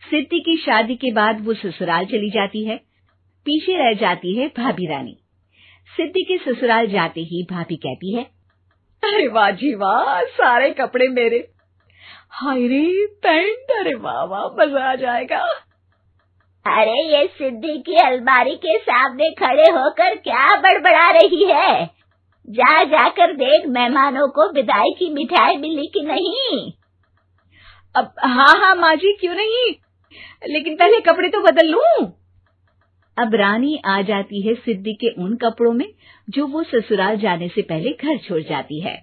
सिद्धि की शादी के बाद वो ससुराल चली जाती है। पीछे रह जाती है भाभी रानी। सिद्धि के ससुराल जाते ही भाभी कहती है, अरे वाह जी वाह, सारे कपड़े मेरे। हाय रे पैंट, अरे वाह वाह, मजा आ जाएगा। अरे ये सिद्धि की अलमारी के सामने खड़े होकर क्या बड़बड़ा रही है? जा जाकर देख मेहमानों को विदाई की मिठाई मिली कि नहीं। अब हाँ माँ जी, क्यों नहीं, लेकिन पहले कपड़े तो बदल लूं। अब रानी आ जाती है सिद्धि के उन कपड़ों में जो वो ससुराल जाने से पहले घर छोड़ जाती है।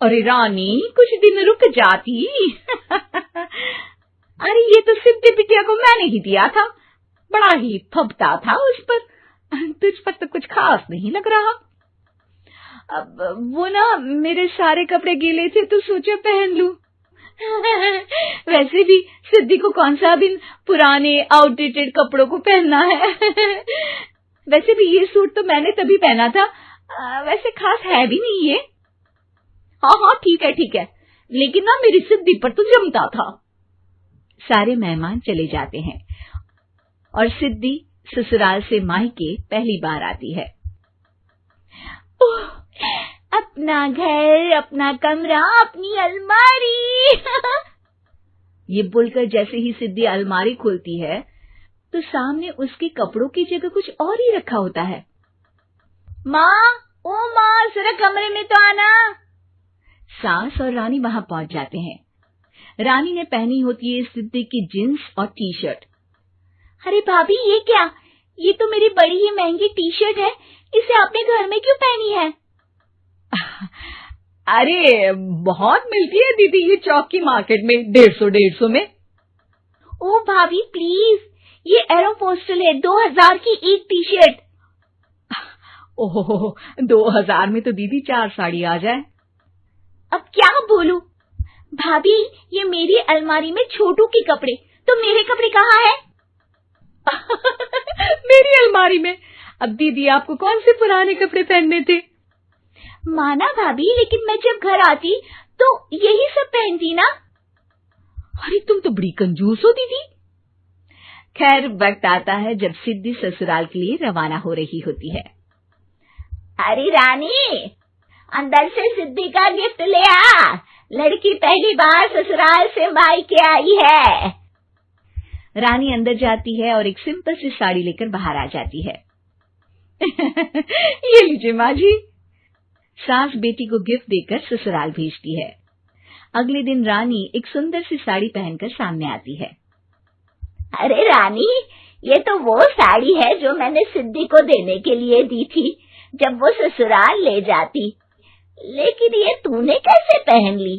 अरे रानी, कुछ दिन रुक जाती। अरे ये तो सिद्धि बिटिया को मैंने ही दिया था, बड़ा ही फबता था उस पर, तुझ पर तो कुछ खास नहीं लग रहा। अब वो ना मेरे सारे कपड़े गीले थे तो सोचा पहन लूं। वैसे भी सिद्धि को कौन सा दिन पुराने आउटडेटेड कपड़ों को पहनना है। वैसे भी ये सूट तो मैंने तभी पहना था, वैसे खास है भी नहीं ये। हाँ ठीक है, लेकिन ना मेरी सिद्धि पर तो जमता था। सारे मेहमान चले जाते हैं और सिद्धि ससुराल से मायके पहली बार आती है। अपना घर, अपना कमरा, अपनी अलमारी। ये बोलकर जैसे ही सिद्धि अलमारी खोलती है तो सामने उसके कपड़ों की जगह कुछ और ही रखा होता है। माँ, ओ माँ, जरा कमरे में तो आना। सास और रानी वहां पहुंच जाते हैं। रानी ने पहनी होती है सिद्धि की जींस और टी शर्ट। अरे भाभी, ये क्या? ये तो मेरी बड़ी ही महंगी टी शर्ट है, इसे आपने घर में क्यों पहनी है? अरे बहुत मिलती है दीदी ये चौक की मार्केट में, 150 में। ओ भाभी प्लीज, ये एरोपोस्टल है, 2000 की एक टी शर्ट। ओहो, 2000 में तो दीदी 4 साड़ी आ जाए। अब क्या बोलूं? भाभी, ये मेरी अलमारी में छोटू के कपड़े, तो मेरे कपड़े कहाँ हैं? मेरी अलमारी में? अब दीदी आपको कौन से पुराने कपड़े पहनने थे? माना भाभी, लेकिन मैं जब घर आती तो यही सब पहनती ना। अरे तुम तो बड़ी कंजूस हो दीदी। खैर, वक्त आता है जब सिद्धि ससुराल के लिए रवाना हो रही होती है। अरे रानी, अंदर से सिद्धि का गिफ्ट ले आ, लड़की पहली बार ससुराल से मायके आई है। रानी अंदर जाती है और एक सिंपल सी साड़ी लेकर बाहर आ जाती है। ये लीजिए माँ जी। सास बेटी को गिफ्ट देकर ससुराल भेजती है। अगले दिन रानी एक सुंदर सी साड़ी पहनकर सामने आती है। अरे रानी, ये तो वो साड़ी है जो मैंने सिद्धि को देने के लिए दी थी जब वो ससुराल ले जाती, लेकिन ये तूने कैसे पहन ली?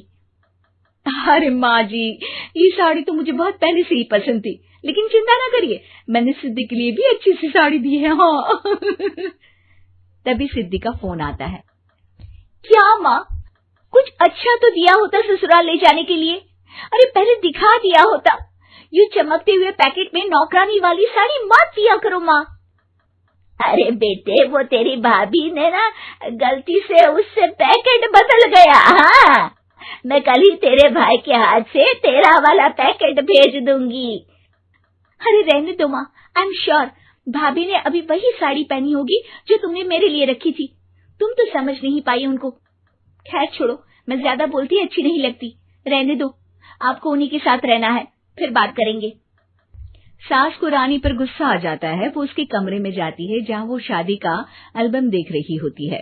अरे माँ जी, ये साड़ी तो मुझे बहुत पहले से ही पसंद थी, लेकिन चिंता ना करिए, मैंने सिद्धि के लिए भी अच्छी सी साड़ी दी है। हाँ। तभी सिद्धि का फोन आता है। क्या माँ, कुछ अच्छा तो दिया होता ससुराल ले जाने के लिए। अरे पहले दिखा दिया होता। ये चमकते हुए पैकेट में नौकरानी वाली साड़ी मत दिया करो माँ। अरे बेटे, वो तेरी भाभी ने ना गलती से उससे पैकेट बदल गया। हाँ, मैं कल ही तेरे भाई के हाथ से तेरा वाला पैकेट भेज दूंगी। अरे रहने दो माँ, आई एम श्योर भाभी ने अभी वही साड़ी पहनी होगी जो तुमने मेरे लिए रखी थी। तुम तो समझ नहीं पाई उनको। खैर छोड़ो, मैं ज्यादा बोलती अच्छी नहीं लगती, रहने दो, आपको उन्हीं के साथ रहना है, फिर बात करेंगे। सास को रानी पर गुस्सा आ जाता है। वो उसके कमरे में जाती है जहाँ वो शादी का एल्बम देख रही होती है।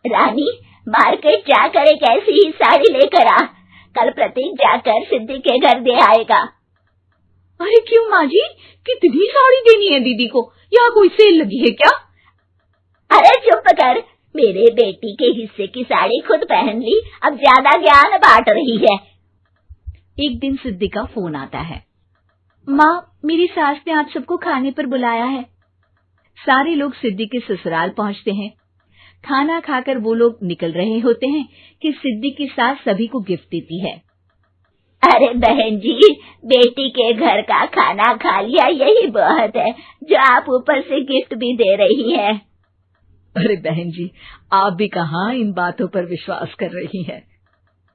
रानी, मार्केट जाकर एक ऐसी ही साड़ी लेकर आ, कल प्रतीक जाकर सिद्धि के घर दे आएगा। अरे क्यों माँ जी, कितनी साड़ी देनी है दीदी को? यहाँ कोई सेल लगी है क्या? अरे चुप कर, मेरे बेटी के हिस्से की साड़ी खुद पहन ली, अब ज्यादा ज्ञान बांट रही है। एक दिन सिद्धि का फोन आता है। माँ, मेरी सास ने आप सबको खाने पर बुलाया है। सारे लोग सिद्धि के ससुराल पहुंचते हैं। खाना खाकर वो लोग निकल रहे होते हैं कि सिद्धि की सास सभी को गिफ्ट देती है। अरे बहन जी, बेटी के घर का खाना खा लिया यही बहुत है, जो आप ऊपर से गिफ्ट भी दे रही है। अरे बहन जी, आप भी कहाँ इन बातों पर विश्वास कर रही हैं।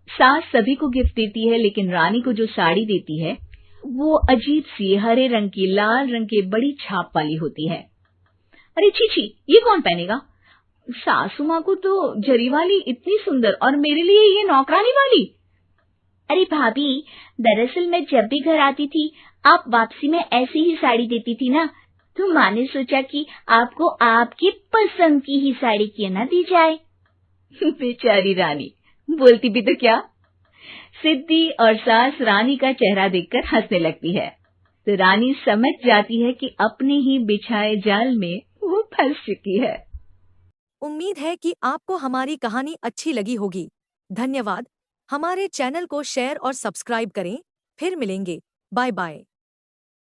सास सभी को गिफ्ट देती है, लेकिन रानी को जो साड़ी देती है वो अजीब सी हरे रंग की लाल रंग की बड़ी छाप वाली होती है। अरे छी, ये कौन पहनेगा? सासू माँ को तो जरी वाली इतनी सुंदर, और मेरे लिए ये नौकरानी वाली। अरे भाभी, दरअसल मैं जब भी घर आती थी आप वापसी में ऐसी ही साड़ी देती थी ना, तो माँ ने सोचा कि आपको आपकी पसंद की ही साड़ी क्यों ना दी जाए। बेचारी रानी, बोलती भी तो क्या। सिद्धि और सास रानी का चेहरा देखकर हंसने लगती है, तो रानी समझ जाती है कि अपने ही बिछाए जाल में वो फंस चुकी है। उम्मीद है कि आपको हमारी कहानी अच्छी लगी होगी। धन्यवाद। हमारे चैनल को शेयर और सब्सक्राइब करें। फिर मिलेंगे। Bye bye.